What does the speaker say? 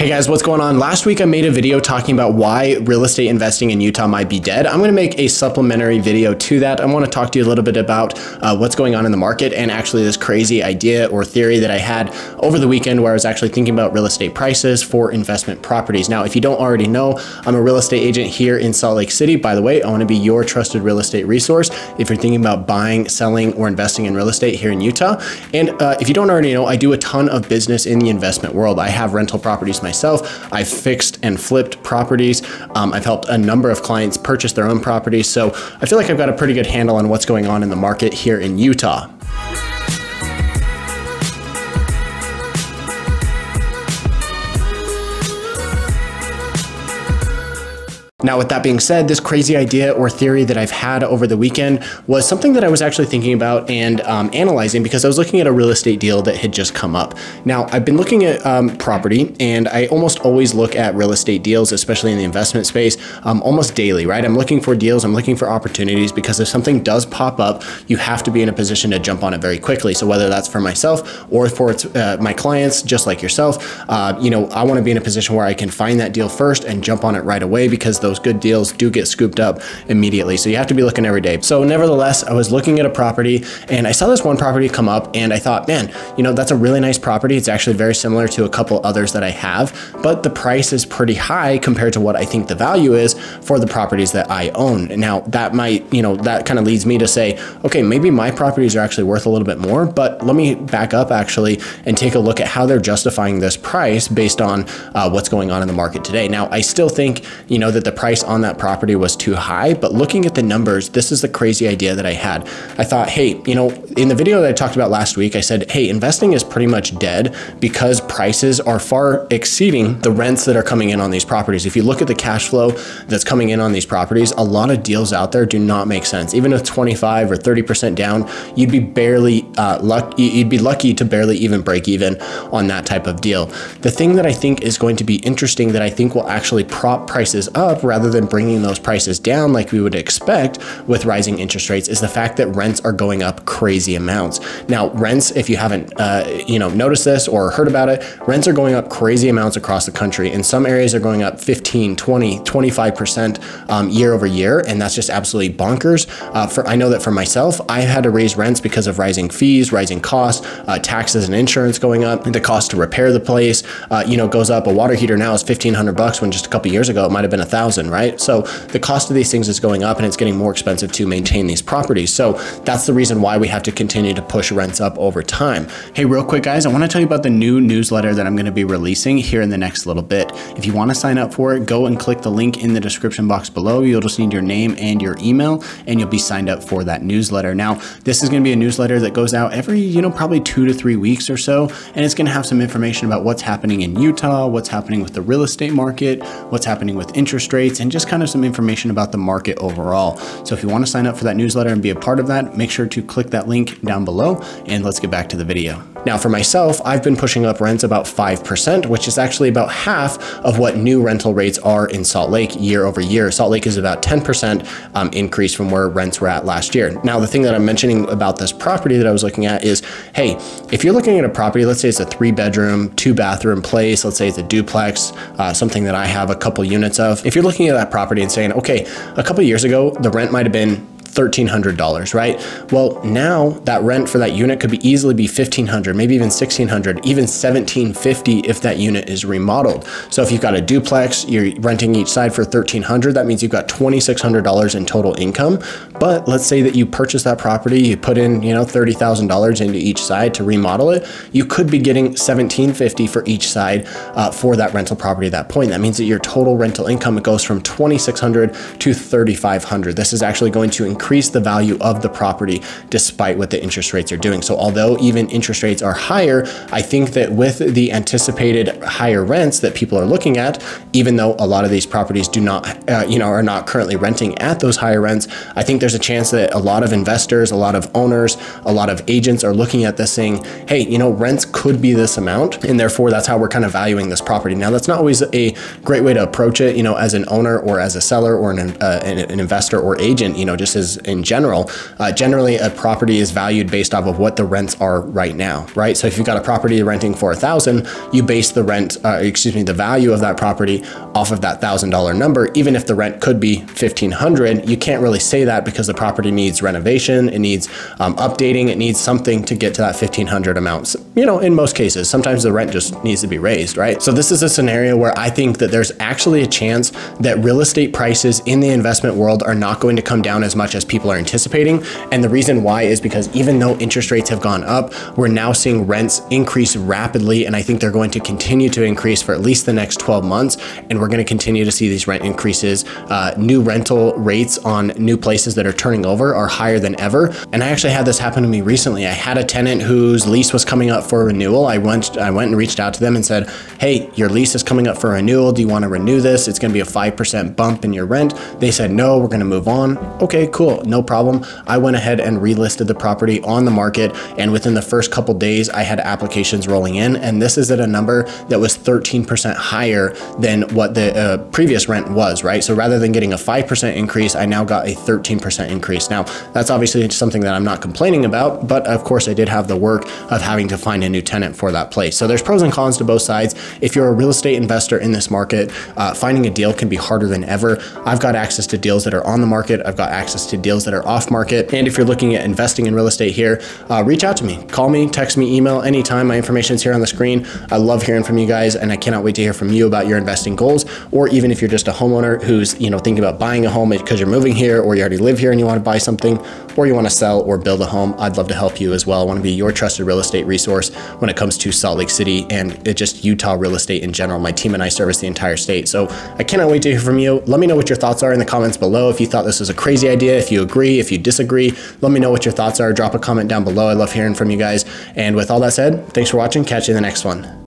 Hey guys, what's going on? Last week I made a video talking about why real estate investing in Utah might be dead. I'm going to make a supplementary video to that. I want to talk to you a little bit about what's going on in the market and actually this crazy idea or theory that I had over the weekend where I was actually thinking about real estate prices for investment properties. Now, if you don't already know, I'm a real estate agent here in Salt Lake City. By the way, I want to be your trusted real estate resource if you're thinking about buying, selling, or investing in real estate here in Utah. And if you don't already know, I do a ton of business in the investment world. I have rental properties myself. I've fixed and flipped properties. I've helped a number of clients purchase their own properties. So I feel like I've got a pretty good handle on what's going on in the market here in Utah. Now, with that being said, this crazy idea or theory that I've had over the weekend was something that I was actually thinking about and analyzing because I was looking at a real estate deal that had just come up. Now, I've been looking at property, and I almost always look at real estate deals, especially in the investment space, almost daily, right? I'm looking for deals, I'm looking for opportunities because if something does pop up, you have to be in a position to jump on it very quickly. So whether that's for myself or for my clients, just like yourself, I want to be in a position where I can find that deal first and jump on it right away because those good deals do get scooped up immediately. So you have to be looking every day. So nevertheless, I was looking at a property and I saw this one property come up and I thought, man, that's a really nice property. It's actually very similar to a couple others that I have, but the price is pretty high compared to what I think the value is for the properties that I own. Now that might, that kind of leads me to say, okay, maybe my properties are actually worth a little bit more, but let me back up actually and take a look at how they're justifying this price based on what's going on in the market today. Now, I still think, that the price on that property was too high, but looking at the numbers, this is the crazy idea that I had. I thought, hey, in the video that I talked about last week, I said, hey, investing is pretty much dead because prices are far exceeding the rents that are coming in on these properties. If you look at the cash flow that's coming in on these properties, a lot of deals out there do not make sense. Even if 25 or 30% down, you'd be barely lucky to barely even break even on that type of deal. The thing that I think is going to be interesting that I think will actually prop prices up rather than bringing those prices down like we would expect with rising interest rates is the fact that rents are going up crazy amounts. Now, rents, if you haven't noticed this or heard about it, rents are going up crazy amounts across the country. In some areas, they're going up 15, 20, 25% year over year, and that's just absolutely bonkers. I know that for myself, I had to raise rents because of rising fees, rising costs, taxes and insurance going up. The cost to repair the place, goes up. A water heater now is $1,500 when just a couple years ago it might have been $1,000, right? So the cost of these things is going up and it's getting more expensive to maintain these properties. So that's the reason why we have to continue to push rents up over time. Hey, real quick guys, I want to tell you about the new newsletter that I'm going to be releasing here in the next little bit. If you want to sign up for it, go and click the link in the description box below. You'll just need your name and your email and you'll be signed up for that newsletter. Now, this is going to be a newsletter that goes out every, probably 2 to 3 weeks or so. And it's going to have some information about what's happening in Utah, what's happening with the real estate market, what's happening with interest rates, and just kind of some information about the market overall. So if you want to sign up for that newsletter and be a part of that, make sure to click that link down below and let's get back to the video. Now, for myself, I've been pushing up rents about 5%, which is actually about half of what new rental rates are in Salt Lake year over year. Salt Lake is about 10% increase from where rents were at last year. Now, the thing that I'm mentioning about this property that I was looking at is, hey, if you're looking at a property, let's say it's a 3-bedroom, 2-bathroom place, let's say it's a duplex, something that I have a couple units of. If you're looking at that property and saying, okay, a couple years ago, the rent might have been $1,300, right? Well, now that rent for that unit could easily be $1,500, maybe even $1,600, even $1,750 if that unit is remodeled. So if you've got a duplex, you're renting each side for $1,300, that means you've got $2,600 in total income. But let's say that you purchase that property, you put in, $30,000 into each side to remodel it, you could be getting $1,750 for each side for that rental property at that point. That means that your total rental income goes from $2,600 to $3,500. This is actually going to increase the value of the property despite what the interest rates are doing. So although even interest rates are higher, I think that with the anticipated higher rents that people are looking at, even though a lot of these properties do not, are not currently renting at those higher rents, I think there's a chance that a lot of investors, a lot of owners, a lot of agents are looking at this saying, hey, rents could be this amount, and therefore that's how we're kind of valuing this property. Now, that's not always a great way to approach it, as an owner or as a seller or an investor or agent, just as prices in general, generally a property is valued based off of what the rents are right now, right? So if you've got a property renting for $1,000, you base the the value of that property off of that $1,000 number. Even if the rent could be $1,500, you can't really say that because the property needs renovation, it needs updating, it needs something to get to that $1,500 amount. You know, in most cases, sometimes the rent just needs to be raised, right? So this is a scenario where I think that there's actually a chance that real estate prices in the investment world are not going to come down as much as people are anticipating. And the reason why is because even though interest rates have gone up, we're now seeing rents increase rapidly. And I think they're going to continue to increase for at least the next 12 months. And we're going to continue to see these rent increases. New rental rates on new places that are turning over are higher than ever. And I actually had this happen to me recently. I had a tenant whose lease was coming up for renewal. I went and reached out to them and said, hey, your lease is coming up for renewal. Do you want to renew this? It's going to be a 5% bump in your rent. They said, no, we're going to move on. Okay, cool. No problem. I went ahead and relisted the property on the market. And within the first couple days, I had applications rolling in. And this is at a number that was 13% higher than what the previous rent was, right? So rather than getting a 5% increase, I now got a 13% increase. Now, that's obviously something that I'm not complaining about, but of course I did have the work of having to find a new tenant for that place. So there's pros and cons to both sides. If you're a real estate investor in this market, finding a deal can be harder than ever. I've got access to deals that are on the market. I've got access to deals that are off market. And if you're looking at investing in real estate here, reach out to me, call me, text me, email, anytime. My information is here on the screen. I love hearing from you guys, and I cannot wait to hear from you about your investing goals. Or even if you're just a homeowner who's, you know, thinking about buying a home because you're moving here, or you already live here and you want to buy something, or you want to sell or build a home, I'd love to help you as well. I want to be your trusted real estate resource when it comes to Salt Lake City and just Utah real estate in general. My team and I service the entire state. So I cannot wait to hear from you. Let me know what your thoughts are in the comments below. If you thought this was a crazy idea, if you agree, if you disagree, let me know what your thoughts are. Drop a comment down below. I love hearing from you guys. And with all that said, thanks for watching. Catch you in the next one.